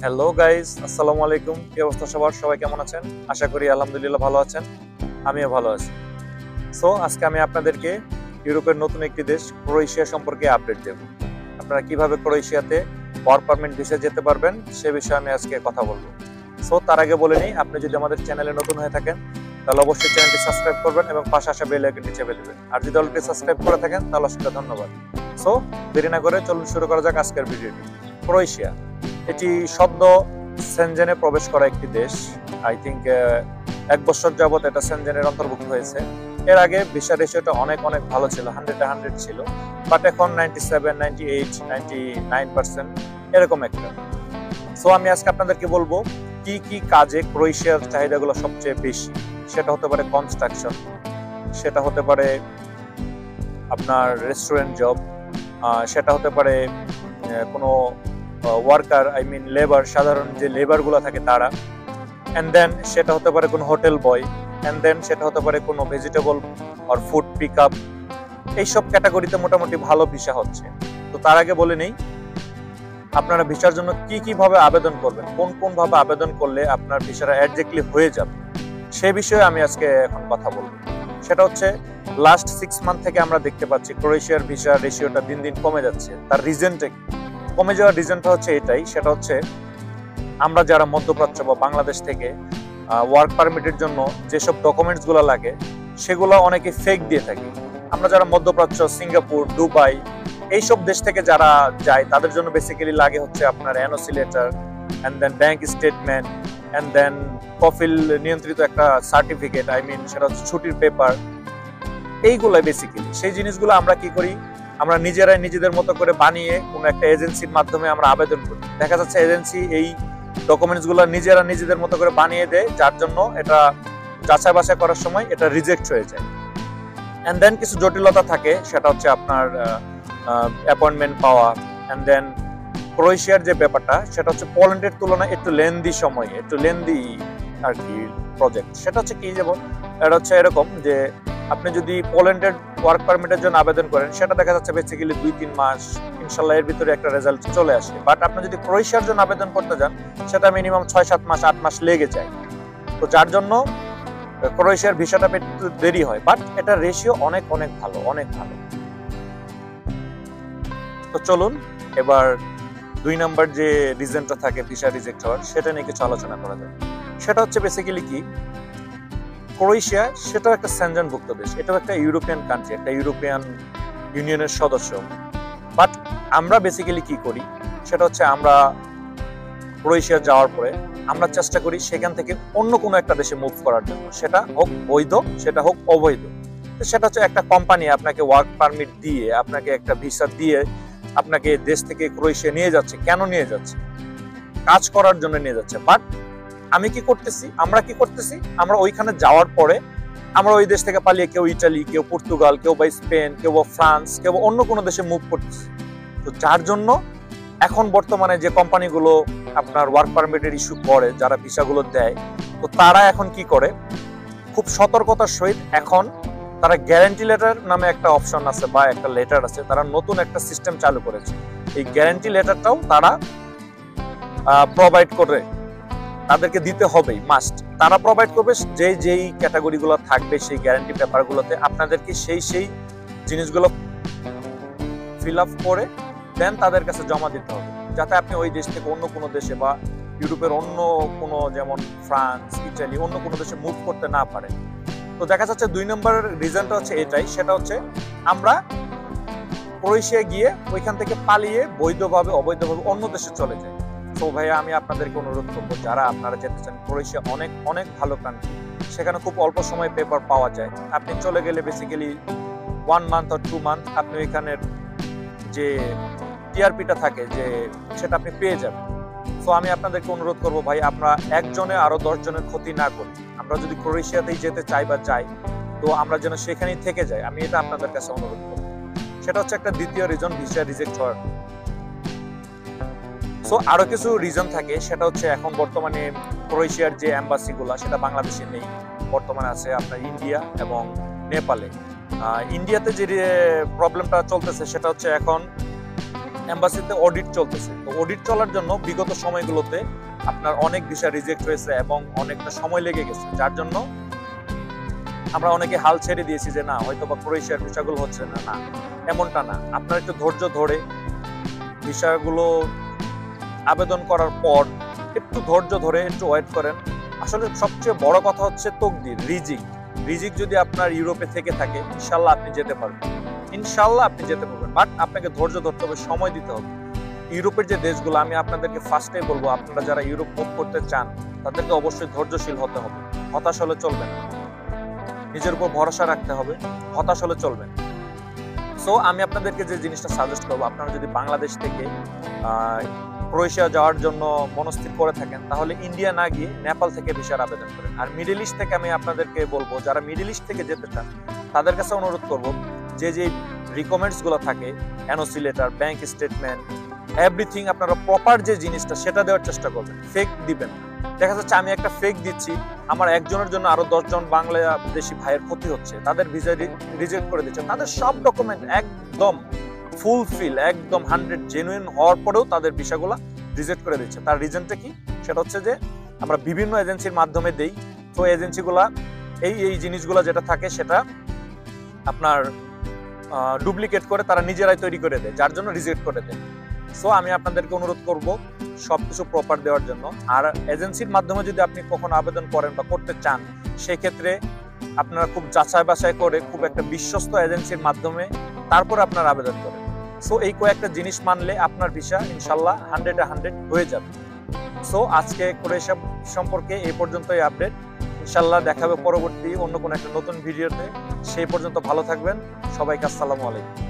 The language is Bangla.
হ্যালো গাইস, আসসালামু আলাইকুম। কি অবস্থা সবার? সবাই কেমন আছেন? আশা করি আলহামদুলিল্লাহ ভালো আছেন। আমিও ভালো আছি। সো আজকে আমি আপনাদেরকে ইউরোপের নতুন একটি দেশ ক্রোয়েশিয়া সম্পর্কে আপডেট দেব। আপনারা কিভাবে ক্রোয়েশিয়াতে ওয়ার্ক পারমিট ভিসায় যেতে পারবেন সে বিষয়ে আমি আজকে কথা বলবো। সো তার আগে বলে নিই, আপনি যদি আমাদের চ্যানেলে নতুন হয়ে থাকেন তাহলে অবশ্যই চ্যানেলটি সাবস্ক্রাইব করবেন এবং পাশে আসা বেল আইকনটি চেপে দিবেন। আর যদি অলরেডি সাবস্ক্রাইব করে থাকেন তাহলে অসংখ্য ধন্যবাদ। সো দেরি না করে চলুন শুরু করা যাক আজকের ভিডিওটি। ক্রোয়েশিয়া এটি সদ্য সেনজেনে প্রবেশ করা একটি দেশ। আই থিঙ্ক 1 বছর যাবত এটা সেনজেনের অন্তর্ভুক্ত হয়েছে। এর আগে ভিসা রেশিওটা অনেক ভালো ছিল, 100-100 ছিল, বাট এখন 97, 98, 99% এরকম একটা। সো আমি আজকে আপনাদেরকে বলবো কি কি কাজে ক্রোয়েশিয়ার চাহিদাগুলো সবচেয়ে বেশি। সেটা হতে পারে কনস্ট্রাকশন, সেটা হতে পারে আপনার রেস্টুরেন্ট জব, সেটা হতে পারে কোনো ওয়ার্কার, আই মিন লেবার, সাধারণ যে লেবারগুলো থাকে তারা, অ্যান্ড দেন সেটা হতে পারে কোনো হোটেল বয়, অ্যান্ড দেন সেটা হতে পারে কোনো ভেজিটেবল আর ফুড পিক আপ। এইসব ক্যাটাগরিতে মোটামুটি ভালো ভিসা হচ্ছে। তো তার আগে বলে নেই, আপনারা ভিসার জন্য কি ভাবে আবেদন করবেন, কোন ভাবে আবেদন করলে আপনার ভিসাটা একজ্যাক্টলি হয়ে যাবে সে বিষয়ে আমি আজকে এখন কথা বলবো। সেটা হচ্ছে লাস্ট 6 মান্থ থেকে আমরা দেখতে পাচ্ছি ক্রোয়েশিয়ার ভিসা রেশিওটা দিন দিন কমে যাচ্ছে। তার রিজনটা কি? কমে যাওয়ার রিজনটা হচ্ছে এটাই, সেটা হচ্ছে আমরা যারা মধ্যপ্রাচ্য বা বাংলাদেশ থেকে ওয়ার্ক পারমিটের জন্য যেসব ডকুমেন্টসগুলো লাগে সেগুলো অনেকে ফেক দিয়ে থাকি। আমরা যারা মধ্যপ্রাচ্য, সিঙ্গাপুর, দুবাই এইসব দেশ থেকে যারা যায় তাদের জন্য বেসিক্যালি লাগে হচ্ছে আপনার NOC letter, and then bank statement, and then কফিল নিয়ন্ত্রিত একটা সার্টিফিকেট, আই মিন সেটা হচ্ছে ছুটির পেপার। এইগুলো বেসিক্যালি সেই জিনিসগুলো আমরা কি করি, আমরা নিজেরাই নিজেদের মতো করে বানিয়ে কোনো একটা এজেন্সির মাধ্যমে আমরা আবেদন করি। দেখা যাচ্ছে এজেন্সি এই ডকুমেন্টসগুলো নিজেরা নিজেদের মতো করে বানিয়ে দেয়, যার জন্য এটা যাচাই বাছাই করার সময় এটা রিজেক্ট হয়ে যায়। অ্যান্ড দেন কিছু জটিলতা থাকে, সেটা হচ্ছে আপনার অ্যাপয়েন্টমেন্ট পাওয়া। অ্যান্ড দেন ক্রোয়েশিয়ার যে ব্যাপারটা সেটা হচ্ছে পোল্যান্ডের তুলনায় একটু লেন্দি সময়, একটু লেন্দি আর কি প্রজেক্ট। সেটা হচ্ছে কি, যেমন এটা হচ্ছে এরকম যে আপনি যদি পোল্যান্ডের ওয়ার্ক পারমিটের জন্য আবেদন করেন সেটা দেখা যাচ্ছে বেসিক্যালি 2-3 মাস, ইনশাল্লাহ এর ভিতরে একটা রেজাল্ট চলে আসে। বাট আপনি যদি ক্রোয়েশিয়ার জন্য আবেদন করতে যান সেটা মিনিমাম 6-7 মাস, 8 মাস লেগে যায়। তো যার জন্য ক্রোয়েশিয়ার ভিসাটা একটু দেরি হয়, বাট এটা রেশিও অনেক ভালো, অনেক ভালো। তো চলুন এবার 2 নাম্বার যে রিজনটা থাকে ভিসা রিজেক্ট হওয়ার সেটা নিয়ে কিছু আলোচনা করা যায়। সেটা হচ্ছে বেসিক্যালি কি, ক্রোয়েশিয়া সেটাও একটা সেনজেনভুক্ত দেশ, এটাও একটা ইউরোপিয়ান কান্ট্রি, একটা ইউরোপিয়ান ইউনিয়নের সদস্য। বাট আমরা বেসিক্যালি কি করি, সেটা হচ্ছে আমরা ক্রোয়েশিয়া যাওয়ার পরে আমরা চেষ্টা করি সেখান থেকে অন্য কোনো একটা দেশে মুভ করার জন্য, সেটা হোক বৈধ, সেটা হোক অবৈধ। সেটা হচ্ছে একটা কোম্পানি আপনাকে ওয়ার্ক পারমিট দিয়ে, আপনাকে একটা ভিসা দিয়ে আপনাকে দেশ থেকে ক্রোয়েশিয়া নিয়ে যাচ্ছে। কেন নিয়ে যাচ্ছে? কাজ করার জন্য নিয়ে যাচ্ছে। বাট আমরা কি করতেছি, আমরা ওইখানে যাওয়ার পরে আমরা ওই দেশ থেকে পালিয়ে কেউ ইটালি, কেউ পর্তুগাল, কেউ বা স্পেন, কেউ বা ফ্রান্স, কেউ অন্য কোনো দেশে মুভ করতেছি। তো যার জন্য এখন বর্তমানে যে কোম্পানিগুলো আপনার ওয়ার্ক পারমিটের ইস্যু করে, যারা ভিসাগুলো দেয়, তো তারা এখন কি করে, খুব সতর্কতার সহিত এখন তারা গ্যারান্টি লেটার নামে একটা অপশন আছে বা একটা লেটার আছে, তারা নতুন একটা সিস্টেম চালু করেছে। এই গ্যারান্টি লেটারটাও তারা প্রোভাইড করে, তাদেরকে দিতে হবেই, মাস্ট। তারা প্রোভাইড করবে যেই ক্যাটাগরিগুলো থাকবে সেই গ্যারান্টি পেপারগুলোতে আপনাদেরকে সেই জিনিসগুলো ফিল আপ করে দেন তাদের কাছে জমা দিতে হবে, যাতে আপনি ওই দেশ থেকে অন্য কোনো দেশে বা ইউরোপের অন্য কোনো, যেমন ফ্রান্স, ইটালি, অন্য কোনো দেশে মুভ করতে না পারে। তো দেখা যাচ্ছে 2 নম্বর রিজনটা হচ্ছে এটাই, সেটা হচ্ছে আমরা ক্রোয়েশিয়া গিয়ে ওইখান থেকে পালিয়ে বৈধভাবে অবৈধভাবে অন্য দেশে চলে যাই। তো ভাইয়া আমি আপনাদেরকে অনুরোধ করবো, যারা আপনারা যেতে চান, ক্রোয়েশিয়া অনেক ভালো কান্ট্রি, সেখানে খুব অল্প সময় পেপার পাওয়া যায়। আপনি চলে গেলে বেসিক্যালি 1 মান্থ or 2 মান্থ আপনি ওইখানের যে টিআরপিটা থাকে যে সেটা আপনি পেয়ে যাবেন। তো আমি আপনাদেরকে অনুরোধ করবো ভাই, আমরা একজনে আরো 10 জনের ক্ষতি না করি। আমরা যদি ক্রোয়েশিয়াতেই যেতে চাই বা যাই, তো আমরা যেন সেখানেই থেকে যাই। আমি এটা আপনাদের কাছে অনুরোধ করবো। সেটা হচ্ছে একটা দ্বিতীয় রিজন ভিসা রিজেক্ট হওয়ার। সো আরো কিছু রিজন থাকে, সেটা হচ্ছে এখন বর্তমানে ক্রোয়েশিয়ার যে এম্বাসি গুলা সেটা বাংলাদেশে নেই, বর্তমানে আছে আপনার ইন্ডিয়া এবং নেপালে। ইন্ডিয়াতে যে প্রবলেমটা চলতেছে সেটা হচ্ছে এখন এম্বাসিতে অডিট চলতেছে। তো অডিট চলার জন্য বিগত সময়গুলোতে আপনার অনেক ভিসা রিজেক্ট হয়েছে এবং অনেকটা সময় লেগে গেছে, যার জন্য আমরা অনেকে হাল ছেড়ে দিয়েছি যে না হয়তো বা ক্রোয়েশিয়ার ভিসাগুলো হচ্ছে না। না, এমনটা না। আপনার একটু ধৈর্য ধরে ভিসাগুলো আবেদন করার পর একটু ধৈর্য ধরে একটু ওয়েট করেন। আসলে সবচেয়ে বড় কথা হচ্ছে তকদির, রিজিক যদি আপনার ইউরোপে থেকে থাকে ইনশাল্লাহ আপনি যেতে পারবেন, ইনশাল্লাহ আপনি যেতে পারবেন। বাট আপনাকে ধৈর্য ধরতে হবে, সময় দিতে হবে। ইউরোপের যে দেশগুলো আমি আপনাদেরকে ফার্স্টে বলবো, আপনারা যারা ইউরোপ মুভ করতে চান তাদেরকে অবশ্যই ধৈর্যশীল হতে হবে। হতাশ হলে চলবে না, নিজের উপর ভরসা রাখতে হবে, হতাশ হলে চলবে না। সো আমি আপনাদেরকে যে জিনিসটা সাজেস্ট করবো, আপনারা যদি বাংলাদেশ থেকে ক্রোয়েশিয়া যাওয়ার জন্য মনস্থির করে থাকেন তাহলে ইন্ডিয়া না গিয়ে নেপাল থেকে ভিসার আবেদন করেন। আর মিডল ইস্ট থেকে আমি আপনাদেরকে বলবো, যারা মিডল ইস্ট থেকে যেতে চান তাদের কাছে অনুরোধ করবো যে রিকমেন্ডস গুলো থাকে, NOC letter, bank statement, everything আপনারা প্রপার যে জিনিসটা সেটা দেওয়ার চেষ্টা করবেন, ফেক দিবেন। দেখা যাচ্ছে আমি একটা ফেক দিচ্ছি, আমার একজনের জন্য আরো 10 জন বাংলাদেশি ভাইয়ের ক্ষতি হচ্ছে, তাদের ভিসা রিজেক্ট করে দিচ্ছে। তাদের সব ডকুমেন্ট একদম ফুলফিল, একদম 100 জেনুইন হওয়ার পরেও তাদের ভিসাগুলা রিজেক্ট করে দিচ্ছে। তার রিজনটা কি? সেটা হচ্ছে যে আমরা বিভিন্ন এজেন্সির মাধ্যমে দেই, তো এজেন্সিগুলা এই জিনিসগুলো যেটা থাকে সেটা আপনার ডুপ্লিকেট করে তারা নিজেরাই তৈরি করে দেয়, যার জন্য রিজেক্ট করে দেয়। সো আমি আপনাদেরকে অনুরোধ করব সবকিছু প্রপার দেওয়ার জন্য। আর এজেন্সির মাধ্যমে যদি আপনি কখনো আবেদন করেন বা করতে চান, সেক্ষেত্রে আপনারা খুব যাচাই বাছাই করে খুব একটা বিশ্বস্ত এজেন্সির মাধ্যমে তারপর আপনারা আবেদন করেন। সো এই কয়েকটা জিনিস মানলে আপনার ভিসা ইনশাল্লাহ 100 হয়ে যাবে। সো আজকে ক্রোয়েশিয়া সম্পর্কে এই পর্যন্তই আপডেট। ইনশাল্লাহ দেখাবে পরবর্তী অন্য কোনো একটা নতুন ভিডিওতে। সেই পর্যন্ত ভালো থাকবেন সবাইকে। আসসালামু আলাইকুম।